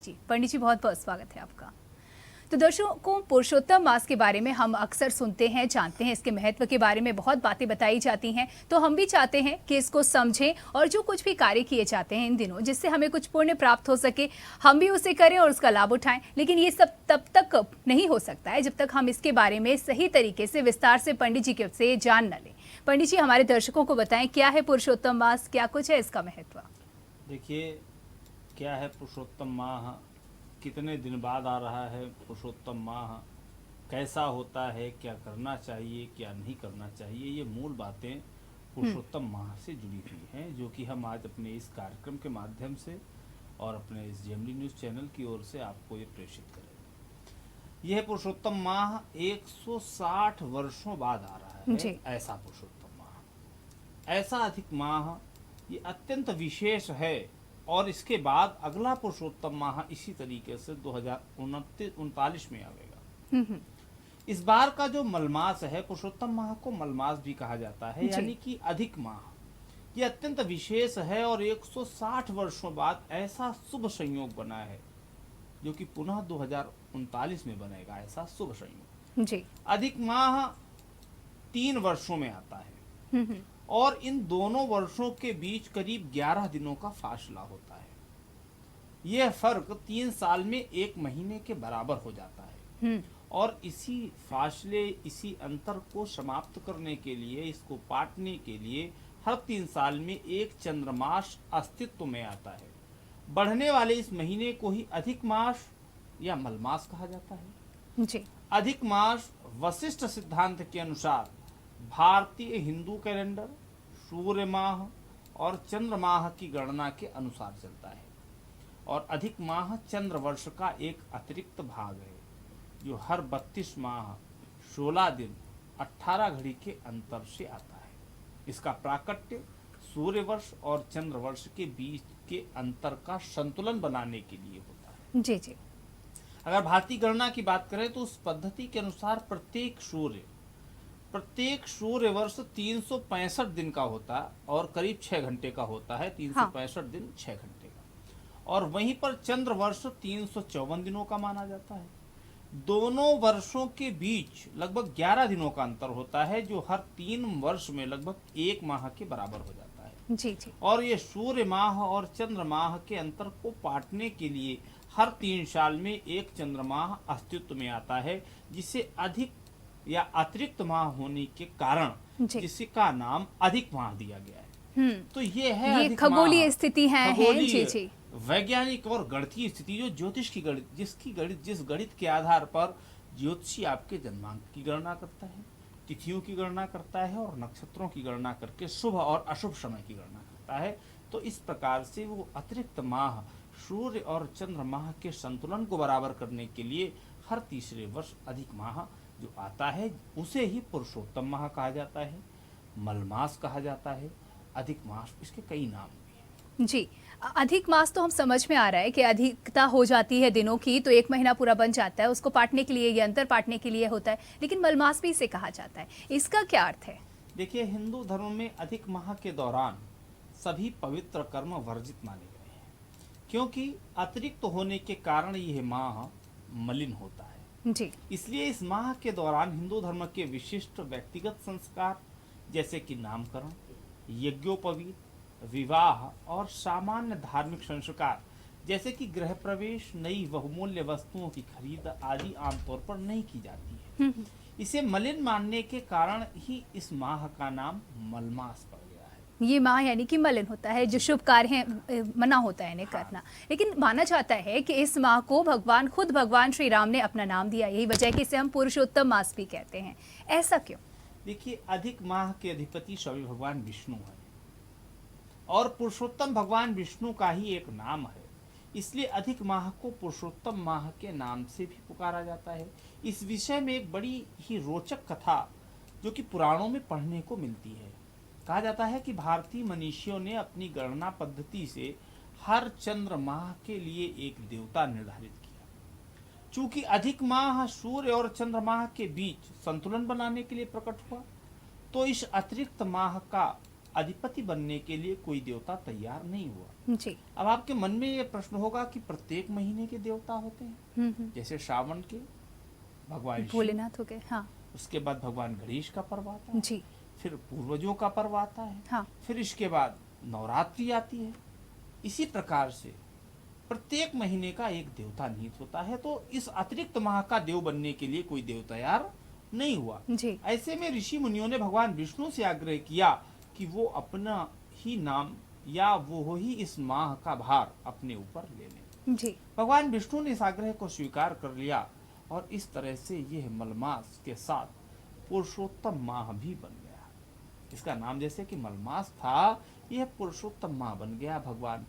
जी पंडित जी, बहुत बहुत स्वागत है आपका। तो दर्शकों, पुरुषोत्तम मास के बारे में हम अक्सर सुनते हैं, जानते हैं, इसके महत्व के बारे में बहुत बातें बताई जाती हैं। तो हम भी चाहते हैं कि इसको समझें और जो कुछ भी कार्य किए जाते हैं इन दिनों, जिससे हमें कुछ पुण्य प्राप्त हो सके, हम भी उसे करें और उसका लाभ उठाएं। लेकिन ये सब तब तक नहीं हो सकता है जब तक हम इसके बारे में सही तरीके से विस्तार से पंडित जी से जान न लें। पंडित जी, हमारे दर्शकों को बताएं, क्या है पुरुषोत्तम मास, क्या कुछ है इसका महत्व? देखिए, क्या है पुरुषोत्तम माह, कितने दिन बाद आ रहा है पुरुषोत्तम माह, कैसा होता है, क्या करना चाहिए, क्या नहीं करना चाहिए, ये मूल बातें पुरुषोत्तम माह से जुड़ी हुई हैं, जो कि हम आज अपने इस कार्यक्रम के माध्यम से और अपने इस जेएमडी न्यूज़ चैनल की ओर से आपको ये प्रेषित करेंगे। यह पुरुषोत्तम माह 160 वर्षों बाद आ रहा है। ऐसा पुरुषोत्तम माह, ऐसा अधिक माह, ये अत्यंत विशेष है। और इसके बाद अगला पुरुषोत्तम माह इसी तरीके से 2039 में आएगा। इस बार का जो मलमास है, पुरुषोत्तम माह को मलमास भी कहा जाता है, यानी कि अधिक माह। ये अत्यंत विशेष है और 160 वर्षों बाद ऐसा शुभ संयोग बना है, जो कि पुनः 2039 में बनेगा। ऐसा शुभ संयोग जी। अधिक माह 3 वर्षों में आता है और इन दोनों वर्षों के बीच करीब 11 दिनों का फासला होता है। यह फर्क 3 साल में 1 महीने के बराबर हो जाता है। और इसी फासले, इसी अंतर को समाप्त करने के लिए, इसको पाटने के लिए हर 3 साल में एक चंद्रमास अस्तित्व में आता है। बढ़ने वाले इस महीने को ही अधिक मास या मलमास कहा जाता है। जी। अधिक मास वशिष्ठ सिद्धांत के अनुसार भारतीय हिंदू कैलेंडर, सूर्य माह और चंद्र माह की गणना के अनुसार चलता है। और अधिक माह चंद्र वर्ष का एक अतिरिक्त भाग है, जो हर 32 माह 16 दिन 18 घड़ी के अंतर से आता है। इसका प्राकट्य सूर्य वर्ष और चंद्र वर्ष के बीच के अंतर का संतुलन बनाने के लिए होता है। जी जी। अगर भारतीय गणना की बात करें तो उस पद्धति के अनुसार प्रत्येक सूर्य वर्ष 365 दिन का होता है और करीब 6 घंटे का होता है। 365 दिन 6 घंटे का। और वहीं पर चंद्र वर्ष 354 दिनों का माना जाता है। दोनों वर्षों के बीच लगभग 11 दिनों का अंतर होता है, जो हर 3 वर्ष में लगभग 1 माह के बराबर हो जाता है। जी जी। और ये सूर्य माह और चंद्र माह के अंतर को पाटने के लिए हर 3 साल में एक चंद्रमाह अस्तित्व में आता है, जिसे अधिक या अतिरिक्त माह होने के कारण जिसका नाम अधिक माह दिया गया है। तो ये है, ये खगोलीय स्थिति है। जी जी। वैज्ञानिक और गणितीय स्थिति, जो ज्योतिष की गणित, जिस गणित के आधार पर ज्योतिषी आपके जन्मांक की गणना करता है, तिथियों की गणना करता है और नक्षत्रों की गणना करके शुभ और अशुभ समय की गणना करता है। तो इस प्रकार से वो अतिरिक्त माह सूर्य और चंद्र माह के संतुलन को बराबर करने के लिए हर तीसरे वर्ष अधिक माह जो आता है, उसे ही पुरुषोत्तम माह कहा जाता है, मलमास कहा जाता है, अधिक मास, इसके कई नाम भी हैं। जी। अधिक मास तो हम समझ में आ रहा है कि अधिकता हो जाती है दिनों की, तो 1 महीना पूरा बन जाता है, उसको पाटने के लिए, ये अंतर पाटने के लिए होता है। लेकिन मलमास भी इसे कहा जाता है, इसका क्या अर्थ है? देखिए, हिंदू धर्म में अधिक माह के दौरान सभी पवित्र कर्म वर्जित माने गए हैं, क्योंकि अतिरिक्त होने के कारण यह माह मलिन होता है। जी। इसलिए इस माह के दौरान हिंदू धर्म के विशिष्ट व्यक्तिगत संस्कार, जैसे कि नामकरण, यज्ञोपवीत, विवाह और सामान्य धार्मिक संस्कार, जैसे कि गृह प्रवेश, नई बहुमूल्य वस्तुओं की खरीद आदि आमतौर पर नहीं की जाती है। इसे मलिन मानने के कारण ही इस माह का नाम मलमास पड़ गया है। ये माह यानी कि मलिन होता है, जो शुभ कार्य है मना होता है इन्हें करना। लेकिन माना जाता है कि इस माह को खुद भगवान श्री राम ने अपना नाम दिया, यही वजह है कि इसे हम पुरुषोत्तम मास भी कहते हैं। ऐसा क्यों? देखिए, अधिक माह के अधिपति स्वयं भगवान विष्णु है और पुरुषोत्तम भगवान विष्णु का ही एक नाम है। इसलिए अधिक माह को पुरुषोत्तम माह के नाम से भी पुकारा जाता है। इस विषय में एक बड़ी ही रोचक कथा जो कि पुराणों में पढ़ने को मिलती है। कहा जाता है कि भारतीय मनीषियों ने अपनी गणना पद्धति से हर चंद्र माह के लिए एक देवता निर्धारित किया। चूंकि अधिक माह सूर्य और चंद्र माह के बीच संतुलन बनाने के लिए प्रकट हुआ, तो इस अतिरिक्त माह का अधिपति बनने के लिए कोई देवता तैयार नहीं हुआ। जी। अब आपके मन में ये प्रश्न होगा कि प्रत्येक महीने के देवता होते हैं, जैसे श्रावण के भगवान शिव, भोलेनाथ हो गए। हाँ उसके बाद भगवान गणेश का पर्व आता है, जी। फिर पूर्वजों का पर्व आता है, हाँ फिर इसके बाद नवरात्रि आती है। इसी प्रकार से प्रत्येक महीने का एक देवता निहित होता है, तो इस अतिरिक्त माह का देव बनने के लिए कोई देव तैयार नहीं हुआ। जी। ऐसे में ऋषि मुनियों ने भगवान विष्णु से आग्रह किया कि वो अपना ही नाम या वो ही इस माह का भार अपने ऊपर ले लें। जी। भगवान विष्णु ने इस आग्रह को स्वीकार कर लिया और इस तरह से यह मलमास के साथ पुरुषोत्तम माह भी बन गया। इसका नाम जैसे कि मलमास था, यह पुरुषोत्तम माह बन गया। भगवान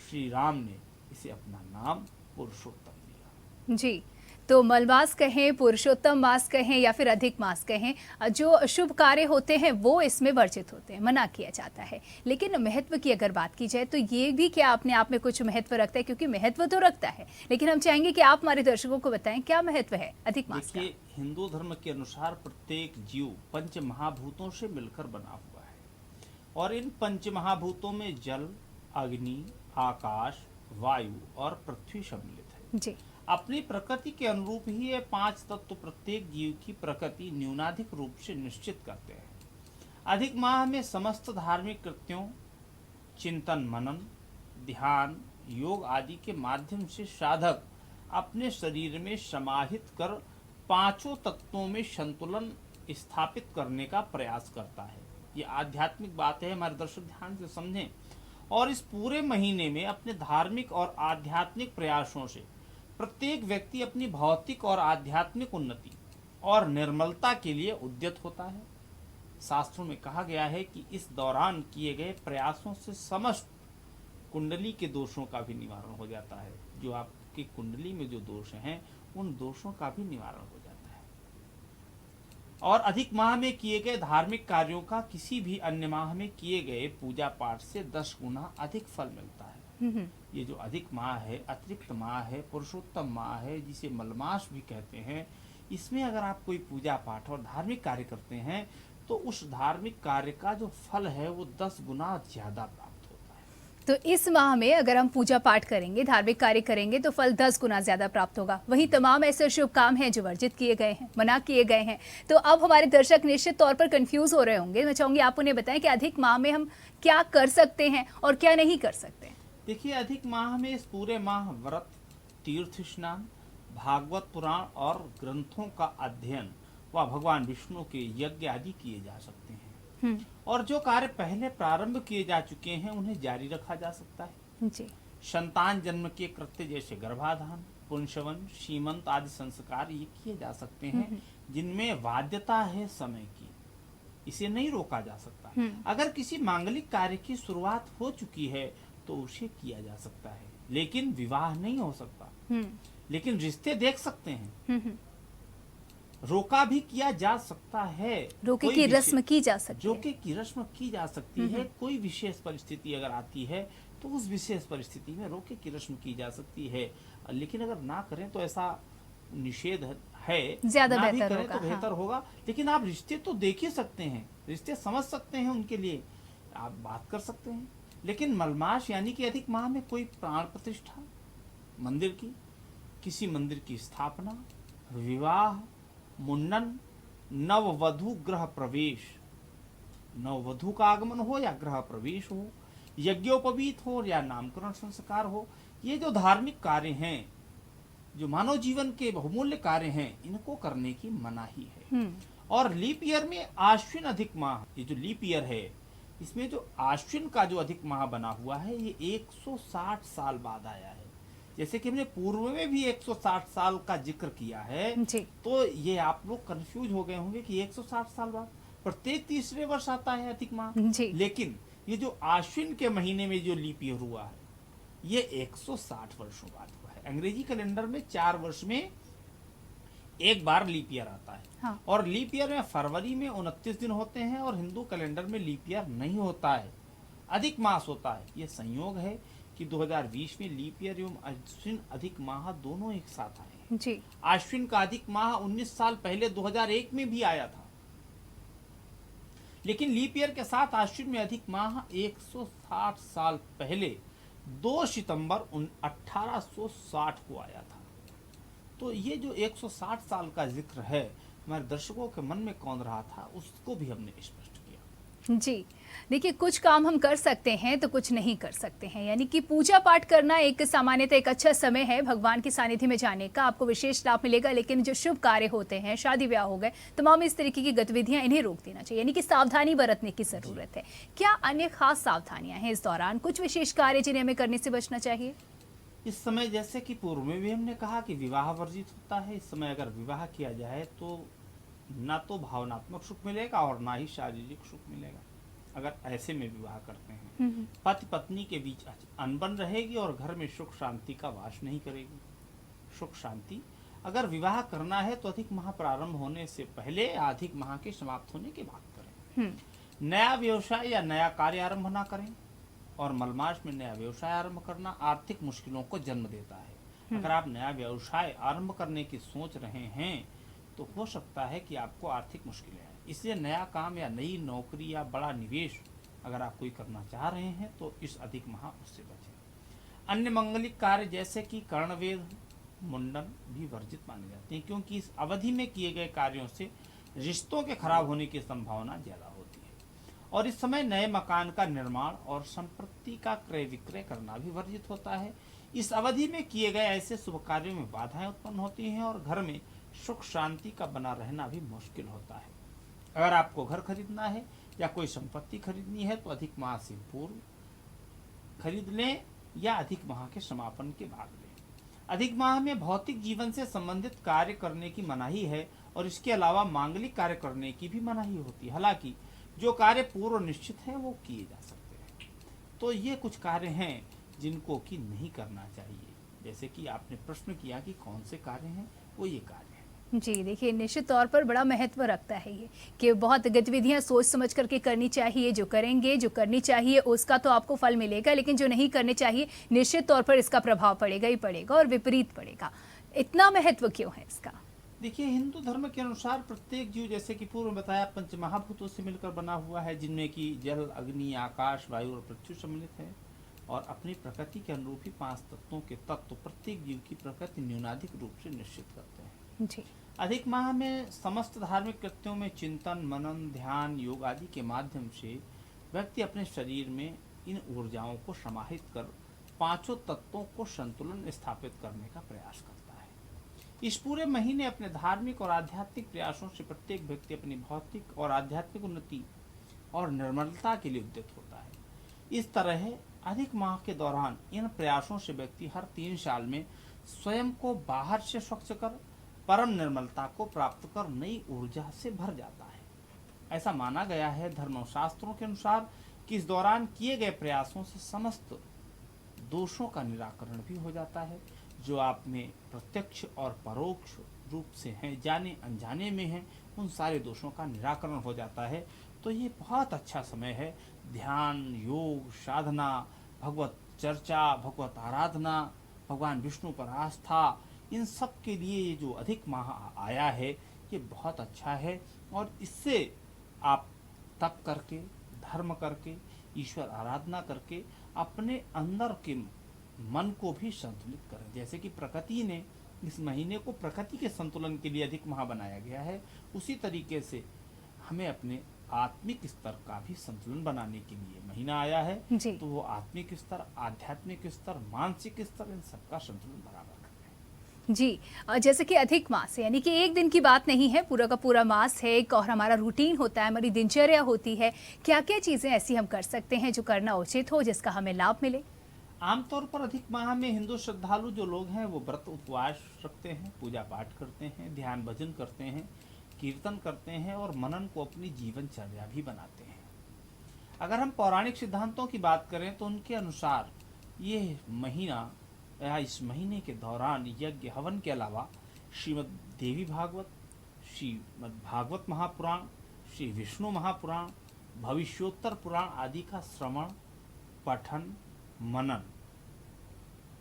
श्री राम ने इसे अपना नाम पुरुषोत्तम दिया। जी। तो मलमास कहें, पुरुषोत्तम मास कहें या फिर अधिक मास कहें, जो शुभ कार्य होते हैं वो इसमें वर्जित होते हैं, मना किया जाता है। लेकिन महत्व की अगर बात की जाए तो ये भी क्या अपने आप में कुछ महत्व रखता है? क्योंकि महत्व तो रखता है, लेकिन हम चाहेंगे कि आप हमारे दर्शकों को बताएं क्या महत्व है अधिक मास का। देखिए, हिंदू धर्म के अनुसार प्रत्येक जीव पंच महाभूतों से मिलकर बना हुआ है और इन पंच महाभूतों में जल, अग्नि, आकाश, वायु और पृथ्वी सम्मिलित है। जी। अपनी प्रकृति के अनुरूप ही ये पांच तत्व प्रत्येक जीव की प्रकृति न्यूनाधिक रूप से निश्चित करते हैं। अधिक माह में समस्त धार्मिक कृत्यों, चिंतन मनन, ध्यान, योग आदि के माध्यम से साधक अपने शरीर में समाहित कर पांचों तत्वों में संतुलन स्थापित करने का प्रयास करता है। ये आध्यात्मिक बात है, हमारे दर्शक ध्यान से समझें। और इस पूरे महीने में अपने धार्मिक और आध्यात्मिक प्रयासों से प्रत्येक व्यक्ति अपनी भौतिक और आध्यात्मिक उन्नति और निर्मलता के लिए उद्यत होता है। शास्त्रों में कहा गया है कि इस दौरान किए गए प्रयासों से समस्त कुंडली के दोषों का भी निवारण हो जाता है। जो आपकी कुंडली में जो दोष हैं, उन दोषों का भी निवारण हो जाता है। और अधिक माह में किए गए धार्मिक कार्यों का किसी भी अन्य माह में किए गए पूजा पाठ से 10 गुना अधिक फल मिलता है। ये जो अधिक माह है, अतिरिक्त माह है, पुरुषोत्तम माह है, जिसे मलमास भी कहते हैं, इसमें अगर आप कोई पूजा पाठ और धार्मिक कार्य करते हैं तो उस धार्मिक कार्य का जो फल है वो 10 गुना ज्यादा प्राप्त होता है। तो इस माह में अगर हम पूजा पाठ करेंगे, धार्मिक कार्य करेंगे तो फल 10 गुना ज्यादा प्राप्त होगा। वहीं तमाम ऐसे शुभ काम हैं जो वर्जित किए गए हैं, मना किए गए हैं। तो अब हमारे दर्शक निश्चित तौर पर कंफ्यूज हो रहे होंगे। मैं चाहूंगी आप उन्हें बताएं कि अधिक माह में हम क्या कर सकते हैं और क्या नहीं कर सकते। देखिए, अधिक माह में इस पूरे माह व्रत, तीर्थ स्नान, भागवत पुराण और ग्रंथों का अध्ययन व भगवान विष्णु के यज्ञ आदि किए जा सकते हैं। और जो कार्य पहले प्रारंभ किए जा चुके हैं उन्हें जारी रखा जा सकता है। जी। संतान जन्म के कृत्य जैसे गर्भाधान, पुंसवन, सीमंत आदि संस्कार ये किए जा सकते हैं, जिनमें बाध्यता है समय की, इसे नहीं रोका जा सकता। अगर किसी मांगलिक कार्य की शुरुआत हो चुकी है तो उसे किया जा सकता है, लेकिन विवाह नहीं हो सकता। लेकिन रिश्ते देख सकते हैं, रोका भी किया जा सकता है, रोके की रस्म की जा सकती है। रोके की रस्म की जा सकती है। कोई विशेष परिस्थिति अगर आती है तो उस विशेष परिस्थिति में रोके की रस्म की जा सकती है। लेकिन अगर ना करें तो ऐसा निषेध है, ज्यादा ना भी बेहतर करें होगा, तो बेहतर होगा। लेकिन आप रिश्ते तो देख ही सकते हैं, रिश्ते समझ सकते हैं, उनके लिए आप बात कर सकते हैं। लेकिन मलमास यानी कि अधिक माह में कोई प्राण प्रतिष्ठा मंदिर की, किसी मंदिर की स्थापना, विवाह, मुंडन, नववधु गृह प्रवेश, नववधु का आगमन हो या गृह प्रवेश हो, यज्ञोपवीत हो या नामकरण संस्कार हो, ये जो धार्मिक कार्य हैं, जो मानव जीवन के बहुमूल्य कार्य हैं, इनको करने की मनाही है। और लीप ईयर में आश्विन अधिक माह, ये जो लीप ईयर है, इसमें जो आश्विन का जो अधिक माह बना हुआ है, ये 160 साल बाद आया है। जैसे कि हमने पूर्व में भी 160 साल का जिक्र किया है जी। तो ये आप लोग कंफ्यूज हो गए होंगे कि 160 साल बाद प्रत्येक तीसरे वर्ष आता है अधिक माह। लेकिन ये जो आश्विन के महीने में जो लीप ईयर हुआ है, ये 160 वर्षों बाद हुआ है। अंग्रेजी कैलेंडर में 4 वर्ष में एक बार लीप ईयर आता है। हाँ। और लीप ईयर में फरवरी में 29 दिन होते हैं और हिंदू कैलेंडर में लीप ईयर नहीं होता है, अधिक मास होता है। ये संयोग है कि 2020 में लीप ईयर एवं अश्विन अधिक माह दोनों एक साथ आए हैं। जी। अश्विन का अधिक माह 19 साल पहले 2001 में भी आया था, लेकिन लीप ईयर के साथ आश्विन में अधिक माह 160 साल पहले 2 सितंबर 1860 को आया था। तो ये जो 160 साल का जिक्र है, हमारे दर्शकों के मन में कौन रहा था, उसको भी हमने स्पष्ट किया। जी, देखिए कुछ काम हम कर सकते हैं तो कुछ नहीं कर सकते हैं, यानी कि पूजा पाठ करना एक सामान्यतः एक अच्छा समय है भगवान की सानिध्य में जाने का, आपको विशेष लाभ मिलेगा। लेकिन जो शुभ कार्य होते हैं, शादी ब्याह हो गए, तमाम इस तरीके की गतिविधियां, इन्हें रोक देना चाहिए, यानी कि सावधानी बरतने की जरूरत है। क्या अन्य खास सावधानियां हैं इस दौरान, कुछ विशेष कार्य जिन्हें हमें करने से बचना चाहिए? इस समय जैसे कि पूर्व में भी हमने कहा कि विवाह वर्जित होता है। इस समय अगर विवाह किया जाए तो ना तो भावनात्मक सुख मिलेगा और ना ही शारीरिक सुख मिलेगा। अगर ऐसे में विवाह करते हैं, पति पत्नी के बीच अनबन रहेगी और घर में सुख शांति का वास नहीं करेगी। सुख शांति, अगर विवाह करना है तो अधिक माह प्रारंभ होने से पहले या अधिक माह के समाप्त होने के बाद करें। नया व्यवसाय या नया कार्य आरंभ ना करें, और मलमास में नया व्यवसाय आरंभ करना आर्थिक मुश्किलों को जन्म देता है। अगर आप नया व्यवसाय आरंभ करने की सोच रहे हैं तो हो सकता है कि आपको आर्थिक मुश्किलें आए। इसलिए नया काम या नई नौकरी या बड़ा निवेश अगर आप कोई करना चाह रहे हैं तो इस अधिक माह उससे बचें। अन्य मंगलिक कार्य जैसे कि कर्णवेद, मुंडन भी वर्जित माने जाते हैं, क्योंकि इस अवधि में किए गए कार्यों से रिश्तों के खराब होने की संभावना ज्यादा होती है। और इस समय नए मकान का निर्माण और संपत्ति का क्रय विक्रय करना भी वर्जित होता है। इस अवधि में किए गए ऐसे शुभ कार्यों में बाधाएं उत्पन्न होती हैं और घर में सुख शांति का बना रहना भी मुश्किल होता है। अगर आपको घर खरीदना है या कोई संपत्ति खरीदनी है तो अधिक माह से पूर्व खरीद लें या अधिक माह के समापन के बाद लें। अधिक माह में भौतिक जीवन से संबंधित कार्य करने की मनाही है और इसके अलावा मांगलिक कार्य करने की भी मनाही होती है। हालांकि जो कार्य पूर्व निश्चित है वो किए जा सकते हैं। तो ये कुछ कार्य हैं जिनको कि नहीं करना चाहिए। जैसे कि आपने प्रश्न किया कि कौन से कार्य हैं, वो ये कार्य हैं। जी, देखिए निश्चित तौर पर बड़ा महत्व रखता है ये कि बहुत गतिविधियां सोच समझ करके करनी चाहिए। जो करेंगे, जो करनी चाहिए उसका तो आपको फल मिलेगा, लेकिन जो नहीं करने चाहिए निश्चित तौर पर इसका प्रभाव पड़ेगा ही पड़ेगा और विपरीत पड़ेगा। इतना महत्व क्यों है इसका? देखिए, हिंदू धर्म के अनुसार प्रत्येक जीव, जैसे कि पूर्व में बताया, पंच महाभूतों से मिलकर बना हुआ है, जिनमें कि जल, अग्नि, आकाश, वायु और पृथ्वी सम्मिलित है। और अपनी प्रकृति के अनुरूप ही 5 तत्वों के तत्व प्रत्येक जीव की प्रकृति न्यूनाधिक रूप से निश्चित करते हैं। जी, अधिक माह में समस्त धार्मिक कृत्यों में चिंतन, मनन, ध्यान, योग आदि के माध्यम से व्यक्ति अपने शरीर में इन ऊर्जाओं को समाहित कर 5 तत्वों को संतुलन स्थापित करने का प्रयास करता है। इस पूरे महीने अपने धार्मिक और आध्यात्मिक प्रयासों से प्रत्येक व्यक्ति अपनी भौतिक और आध्यात्मिक उन्नति और निर्मलता के लिए उद्यत होता है। इस तरह अधिक माह के दौरान इन प्रयासों से व्यक्ति हर 3 साल में स्वयं को बाहर से स्वच्छ कर परम निर्मलता को प्राप्त कर नई ऊर्जा से भर जाता है। ऐसा माना गया है धर्मशास्त्रों के अनुसार कि इस दौरान किए गए प्रयासों से समस्त दोषों का निराकरण भी हो जाता है, जो आप में प्रत्यक्ष और परोक्ष रूप से हैं, जाने अनजाने में हैं, उन सारे दोषों का निराकरण हो जाता है। तो ये बहुत अच्छा समय है। ध्यान, योग, साधना, भगवत चर्चा, भगवत आराधना, भगवान विष्णु पर आस्था, इन सब के लिए ये जो अधिक माह आया है ये बहुत अच्छा है। और इससे आप तप करके, धर्म करके, ईश्वर आराधना करके अपने अंदर के मन को भी संतुलित करें। जैसे कि प्रकृति ने इस महीने को प्रकृति के संतुलन के लिए अधिक माह बनाया गया है, उसी तरीके से हमें अपने आत्मिक स्तर का भी संतुलन बनाने के लिए महीना आया है। तो वो आत्मिक स्तर, आध्यात्मिक स्तर, मानसिक स्तर, इन सबका संतुलन बराबर करें। जी, जैसे कि अधिक मास यानी कि एक दिन की बात नहीं है, पूरा का पूरा मास है एक, और हमारा रूटीन होता है, हमारी दिनचर्या होती है। क्या क्या चीजें ऐसी हम कर सकते हैं जो करना उचित हो, जिसका हमें लाभ मिले? आमतौर पर अधिक माह में हिंदू श्रद्धालु जो लोग हैं वो व्रत उपवास रखते हैं, पूजा पाठ करते हैं, ध्यान भजन करते हैं, कीर्तन करते हैं और मनन को अपनी जीवनचर्या भी बनाते हैं। अगर हम पौराणिक सिद्धांतों की बात करें तो उनके अनुसार ये महीना या इस महीने के दौरान यज्ञ हवन के अलावा श्रीमद् देवी भागवत, श्रीमद् भागवत महापुराण, श्री विष्णु महापुराण, भविष्योत्तर पुराण आदि का श्रवण, पठन, मनन।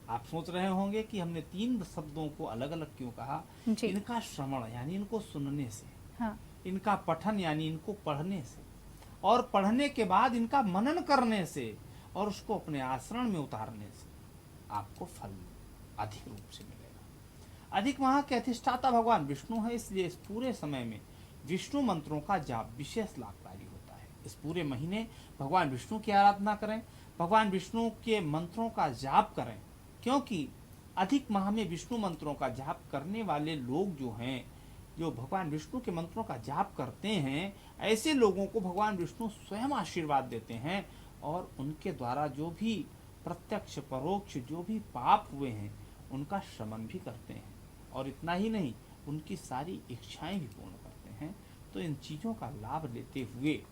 आप सोच रहे होंगे कि हमने 3 शब्दों को अलग अलग क्यों कहा। इनका श्रवण यानी इनको सुनने से, हाँ। इनका पठन यानी इनको पढ़ने से, और पढ़ने के बाद इनका मनन करने से और उसको अपने आचरण में उतारने से आपको फल अधिक रूप से मिलेगा। अधिक माह के अधिष्ठाता भगवान विष्णु है, इसलिए इस पूरे समय में विष्णु मंत्रों का जाप विशेष लाभकारी होता है। इस पूरे महीने भगवान विष्णु की आराधना करें, भगवान विष्णु के मंत्रों का जाप करें, क्योंकि अधिक माह में विष्णु मंत्रों का जाप करने वाले लोग जो हैं, जो भगवान विष्णु के मंत्रों का जाप करते हैं, ऐसे लोगों को भगवान विष्णु स्वयं आशीर्वाद देते हैं और उनके द्वारा जो भी प्रत्यक्ष परोक्ष जो भी पाप हुए हैं उनका शमन भी करते हैं। और इतना ही नहीं, उनकी सारी इच्छाएं भी पूर्ण करते हैं। तो इन चीज़ों का लाभ लेते हुए,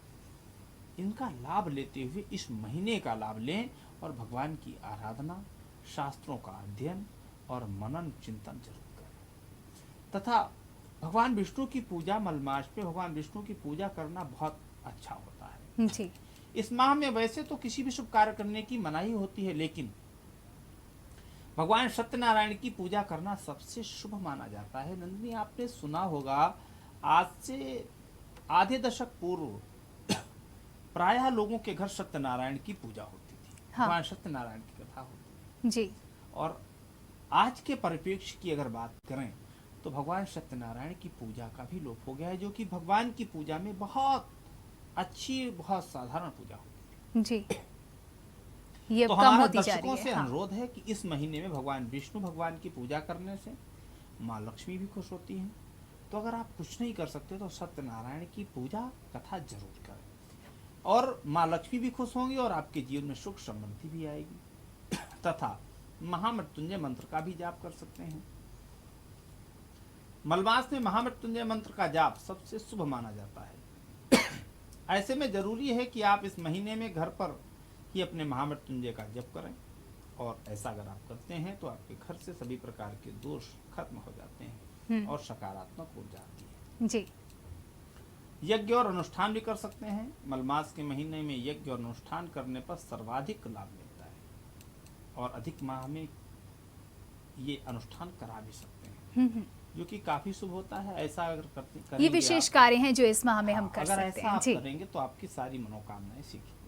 इनका लाभ लेते हुए इस महीने का लाभ लें और भगवान की आराधना, शास्त्रों का अध्ययन और मनन चिंतन जरूर करें। तथा भगवान विष्णु की पूजा, मलमास पे भगवान विष्णु की पूजा करना बहुत अच्छा होता है जी। इस माह में वैसे तो किसी भी शुभ कार्य करने की मनाही होती है, लेकिन भगवान सत्यनारायण की पूजा करना सबसे शुभ माना जाता है। नंदिनी, आपने सुना होगा आज से आधे दशक पूर्व प्रायः लोगों के घर सत्यनारायण की पूजा होती थी। हाँ। भगवान सत्यनारायण की कथा होती थी। जी। और आज के परिप्रेक्ष्य की अगर बात करें तो भगवान सत्यनारायण की पूजा का भी लोप हो गया है, जो कि भगवान की पूजा में बहुत अच्छी, बहुत साधारण पूजा होती है। जी। ये तो कम हमारा होती जा दर्शकों रही से है। हाँ। अनुरोध है कि इस महीने में भगवान विष्णु भगवान की पूजा करने से माँ लक्ष्मी भी खुश होती हैं। तो अगर आप कुछ नहीं कर सकते तो सत्यनारायण की पूजा कथा जरूर करें और माँ लक्ष्मी भी खुश होंगी और आपके जीवन में सुख समृद्धि भी आएगी। तथा महामृत्युंजय मंत्र का भी जाप कर सकते हैं। मलमास में महामृत्युंजय मंत्र का जाप सबसे शुभ माना जाता है। ऐसे में जरूरी है कि आप इस महीने में घर पर ही अपने महामृत्युंजय का जप करें, और ऐसा अगर आप करते हैं तो आपके घर से सभी प्रकार के दोष खत्म हो जाते हैं और सकारात्मक ऊर्जा आती है। जी। यज्ञ और अनुष्ठान भी कर सकते हैं। मलमास के महीने में यज्ञ और अनुष्ठान करने पर सर्वाधिक लाभ मिलता है और अधिक माह में ये अनुष्ठान करा भी सकते हैं, जो कि काफी शुभ होता है। ऐसा अगर करेंगे ये विशेष आप, कार्य हैं जो इस माह में हम कर अगर सकते ऐसा हैं। आप जी। करेंगे तो आपकी सारी मनोकामनाएं सीखी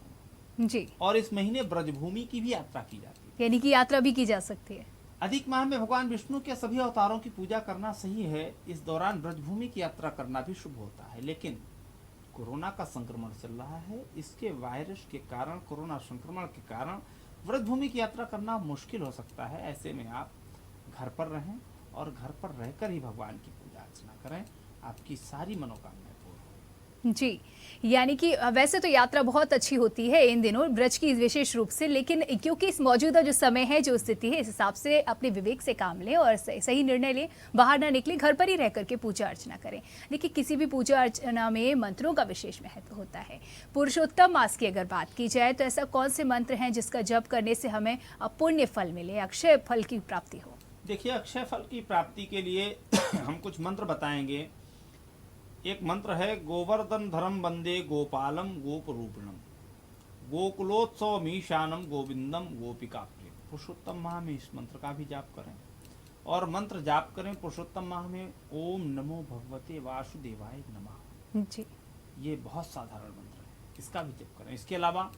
जी। और इस महीने ब्रजभूमि की भी यात्रा की जाती है। यानी कि यात्रा भी की जा सकती है। अधिक माह में भगवान विष्णु के सभी अवतारों की पूजा करना सही है। इस दौरान ब्रजभूमि की यात्रा करना भी शुभ होता है, लेकिन कोरोना का संक्रमण चल रहा है। इसके वायरस के कारण, कोरोना संक्रमण के कारण ब्रजभूमि की यात्रा करना मुश्किल हो सकता है। ऐसे में आप घर पर रहें और घर पर रहकर ही भगवान की पूजा अर्चना करें, आपकी सारी मनोकामनाएं पूर्ण होंगी। जी। यानी कि वैसे तो यात्रा बहुत अच्छी होती है इन दिनों ब्रज की विशेष रूप से, लेकिन क्योंकि इस मौजूदा जो समय है, जो स्थिति है, इस हिसाब से अपने विवेक से काम लें और सही निर्णय लें। बाहर ना निकलें, घर पर ही रह करके पूजा अर्चना करें। लेकिन किसी भी पूजा अर्चना में मंत्रों का विशेष महत्व होता है। पुरुषोत्तम मास की अगर बात की जाए तो ऐसा कौन से मंत्र हैं जिसका जप करने से हमें पुण्य फल मिले, अक्षय फल की प्राप्ति हो? देखिए, अक्षय फल की प्राप्ति के लिए हम कुछ मंत्र बताएंगे। एक मंत्र है, गोवर्धन धरम वंदे गोपालम गोप रूपणम गोकुलोत्सव मीशानम गोविंदम गोपिका प्रिय। पुरुषोत्तम माह में इस मंत्र का भी जाप करें और मंत्र जाप करें पुरुषोत्तम माह में, ओम नमो भगवते वासुदेवाय नमः। जी। ये बहुत साधारण मंत्र है, इसका भी जप करें। इसके अलावा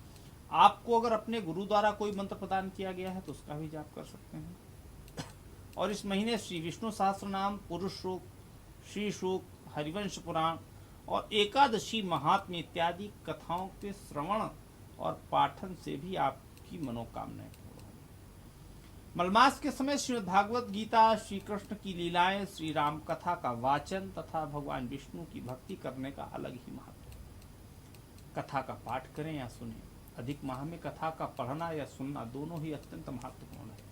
आपको अगर अपने गुरु द्वारा कोई मंत्र प्रदान किया गया है तो उसका भी जाप कर सकते हैं। और इस महीने श्री विष्णु सहस्त्र नाम, पुरुष सूक्त, श्री सूक्त, हरिवंश पुराण और एकादशी महात्म्य इत्यादि कथाओं के श्रवण और पाठन से भी आपकी मनोकामनाएं पूर्ण होंगी। मलमास के समय श्रीमद् भागवत गीता, श्री कृष्ण की लीलाएं, श्री राम कथा का वाचन तथा भगवान विष्णु की भक्ति करने का अलग ही महत्व है। कथा का पाठ करें या सुनें, अधिक माह में कथा का पढ़ना या सुनना दोनों ही अत्यंत महत्वपूर्ण है।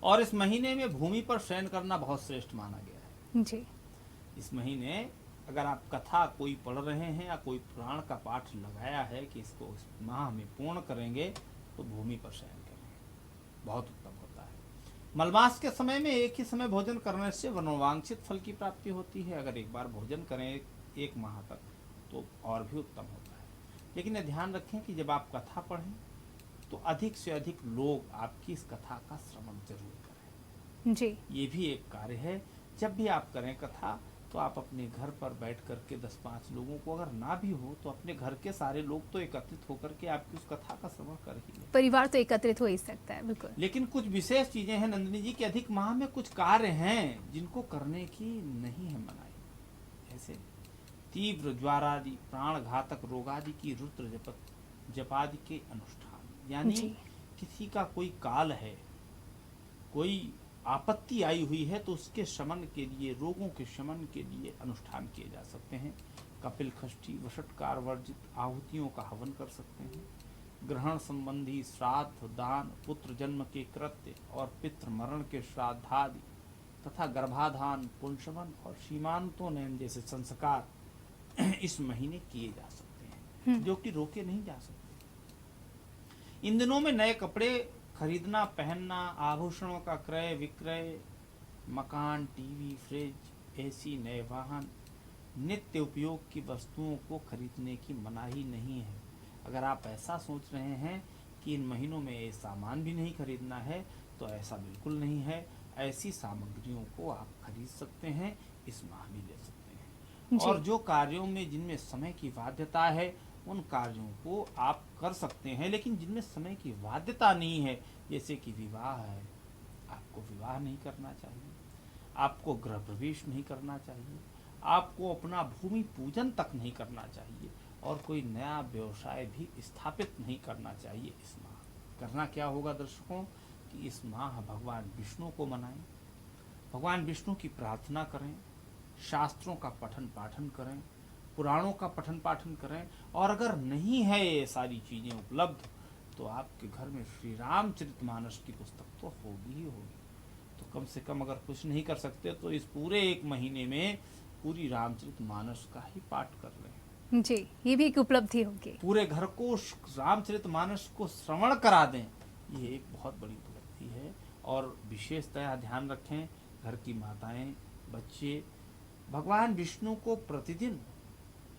और इस महीने में भूमि पर शयन करना बहुत श्रेष्ठ माना गया है। जी। इस महीने अगर आप कथा कोई पढ़ रहे हैं या कोई पुराण का पाठ लगाया है कि इसको इस माह में पूर्ण करेंगे, तो भूमि पर शयन करेंगे, बहुत उत्तम होता है। मलमास के समय में एक ही समय भोजन करने से मनोवांछित फल की प्राप्ति होती है। अगर एक बार भोजन करें एक माह तक तो और भी उत्तम होता है। लेकिन ये ध्यान रखें कि जब आप कथा पढ़ें तो अधिक से अधिक लोग आपकी इस कथा का श्रवण जरूर करें। जी। ये भी एक कार्य है। जब भी आप करें कथा तो आप अपने घर पर बैठ करके 10-5 लोगों को, अगर ना भी हो तो अपने घर के सारे लोग तो एकत्रित होकर के आपकी उस कथा का श्रवण कर ही लें। परिवार तो एकत्रित हो ही सकता है, बिल्कुल। लेकिन कुछ विशेष चीजें हैं नंदिनी जी कि अधिक माह में कुछ कार्य हैं जिनको करने की नहीं है मनाही। ऐसे तीव्र ज्वारादि, प्राण घातक रोगादि की रुद्र जपादि के अनुष्ठान, यानी जी। किसी का कोई काल है, कोई आपत्ति आई हुई है, तो उसके शमन के लिए, रोगों के शमन के लिए अनुष्ठान किए जा सकते हैं। कपिल खष्ठी, वषटकार वर्जित आहुतियों का हवन कर सकते हैं। ग्रहण संबंधी श्राद्ध, दान, पुत्र जन्म के कृत्य और पितृ मरण के श्राद्धादि तथा गर्भाधान, पुंसवन और सीमांतोनयन जैसे संस्कार इस महीने किए जा सकते हैं, जो कि रोके नहीं जा सकते। इन दिनों में नए कपड़े खरीदना, पहनना, आभूषणों का क्रय विक्रय, मकान, टीवी, फ्रिज, एसी, नए वाहन, नित्य उपयोग की वस्तुओं को खरीदने की मनाही नहीं है। अगर आप ऐसा सोच रहे हैं कि इन महीनों में ये सामान भी नहीं खरीदना है, तो ऐसा बिल्कुल नहीं है। ऐसी सामग्रियों को आप खरीद सकते हैं, इस माह भी ले सकते हैं। और जो कार्यों में जिनमें समय की बाध्यता है, उन कार्यों को आप कर सकते हैं, लेकिन जिनमें समय की बाध्यता नहीं है, जैसे कि विवाह है, आपको विवाह नहीं करना चाहिए, आपको गृह प्रवेश नहीं करना चाहिए, आपको अपना भूमि पूजन तक नहीं करना चाहिए, और कोई नया व्यवसाय भी स्थापित नहीं करना चाहिए इस माह। करना क्या होगा दर्शकों कि इस माह भगवान विष्णु को मनाएं, भगवान विष्णु की प्रार्थना करें, शास्त्रों का पठन पाठन करें, पुराणों का पठन पाठन करें, और अगर नहीं है ये सारी चीजें उपलब्ध, तो आपके घर में श्री रामचरितमानस की पुस्तक तो होगी ही होगी। तो कम से कम अगर कुछ नहीं कर सकते तो इस पूरे एक महीने में पूरी रामचरितमानस का ही पाठ कर लें। जी, ये भी एक उपलब्धि होगी। पूरे घर को रामचरितमानस को श्रवण करा दें, ये एक बहुत बड़ी उपलब्धि है। और विशेषतया ध्यान रखें, घर की माताएं, बच्चे भगवान विष्णु को प्रतिदिन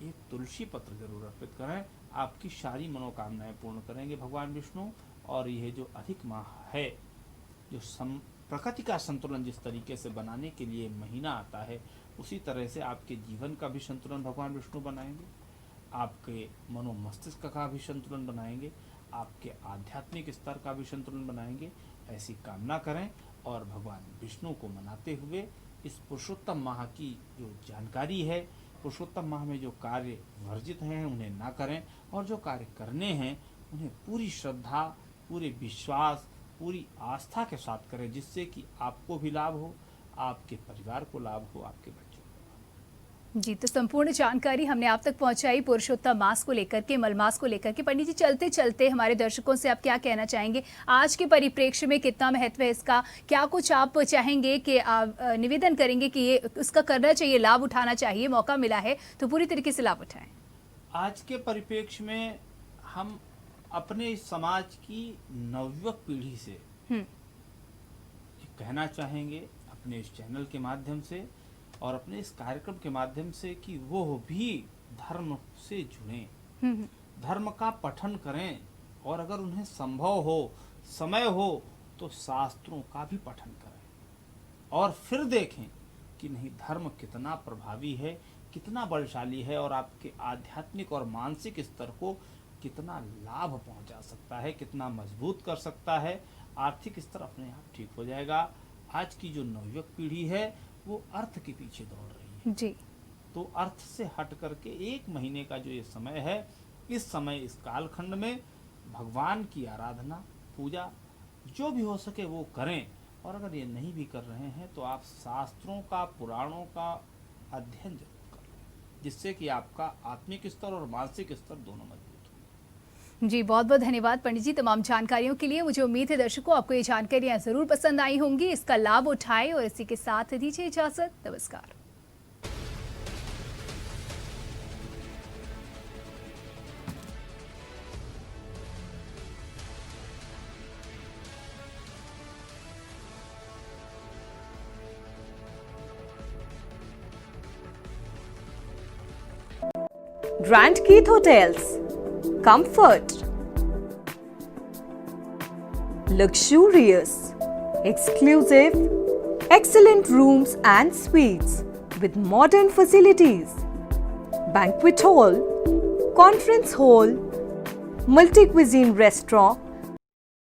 एक तुलसी पत्र जरूर अर्पित करें। आपकी सारी मनोकामनाएं पूर्ण करेंगे भगवान विष्णु। और यह जो अधिक माह है, जो प्रकृति का संतुलन जिस तरीके से बनाने के लिए महीना आता है, उसी तरह से आपके जीवन का भी संतुलन भगवान विष्णु बनाएंगे, आपके मनो मस्तिष्क का भी संतुलन बनाएंगे, आपके आध्यात्मिक स्तर का भी संतुलन बनाएंगे। ऐसी कामना करें और भगवान विष्णु को मनाते हुए इस पुरुषोत्तम माह की जो जानकारी है, पुरुषोत्तम माह में जो कार्य वर्जित हैं उन्हें ना करें, और जो कार्य करने हैं उन्हें पूरी श्रद्धा, पूरे विश्वास, पूरी आस्था के साथ करें, जिससे कि आपको भी लाभ हो, आपके परिवार को लाभ हो, आपके बच्चों को। जी, तो संपूर्ण जानकारी हमने आप तक पहुंचाई पुरुषोत्तम मास को लेकर के, मलमास को लेकर के। पंडित जी, चलते चलते हमारे दर्शकों से आप क्या कहना चाहेंगे? आज के परिप्रेक्ष्य में कितना महत्व है इसका? क्या कुछ आप चाहेंगे कि निवेदन करेंगे कि ये उसका करना चाहिए, लाभ उठाना चाहिए, मौका मिला है तो पूरी तरीके से लाभ उठाएं? आज के परिप्रेक्ष्य में हम अपने समाज की नवयुवक पीढ़ी से कहना चाहेंगे, अपने इस चैनल के माध्यम से और अपने इस कार्यक्रम के माध्यम से, कि वो भी धर्म से जुड़ें, धर्म का पठन करें, और अगर उन्हें संभव हो, समय हो, तो शास्त्रों का भी पठन करें, और फिर देखें कि नहीं धर्म कितना प्रभावी है, कितना बलशाली है, और आपके आध्यात्मिक और मानसिक स्तर को कितना लाभ पहुंचा सकता है, कितना मजबूत कर सकता है। आर्थिक स्तर अपने आप ठीक हो जाएगा। आज की जो नवयुवक पीढ़ी है वो अर्थ के पीछे दौड़ रही है जी, तो अर्थ से हट करके एक महीने का जो ये समय है, इस समय, इस कालखंड में भगवान की आराधना, पूजा जो भी हो सके वो करें। और अगर ये नहीं भी कर रहे हैं तो आप शास्त्रों का, पुराणों का अध्ययन जरूर कर लें, जिससे कि आपका आत्मिक स्तर और मानसिक स्तर दोनों मजबूत हो। जी, बहुत बहुत धन्यवाद पंडित जी तमाम जानकारियों के लिए। मुझे उम्मीद है दर्शकों आपको ये जानकारियां जरूर पसंद आई होंगी, इसका लाभ उठाएं, और इसी के साथ दीजिए इजाजत। नमस्कार। Grand Keith Hotels. Comfort. Luxurious. Exclusive. Excellent rooms and suites with modern facilities, banquet hall, conference hall, multi-cuisine restaurant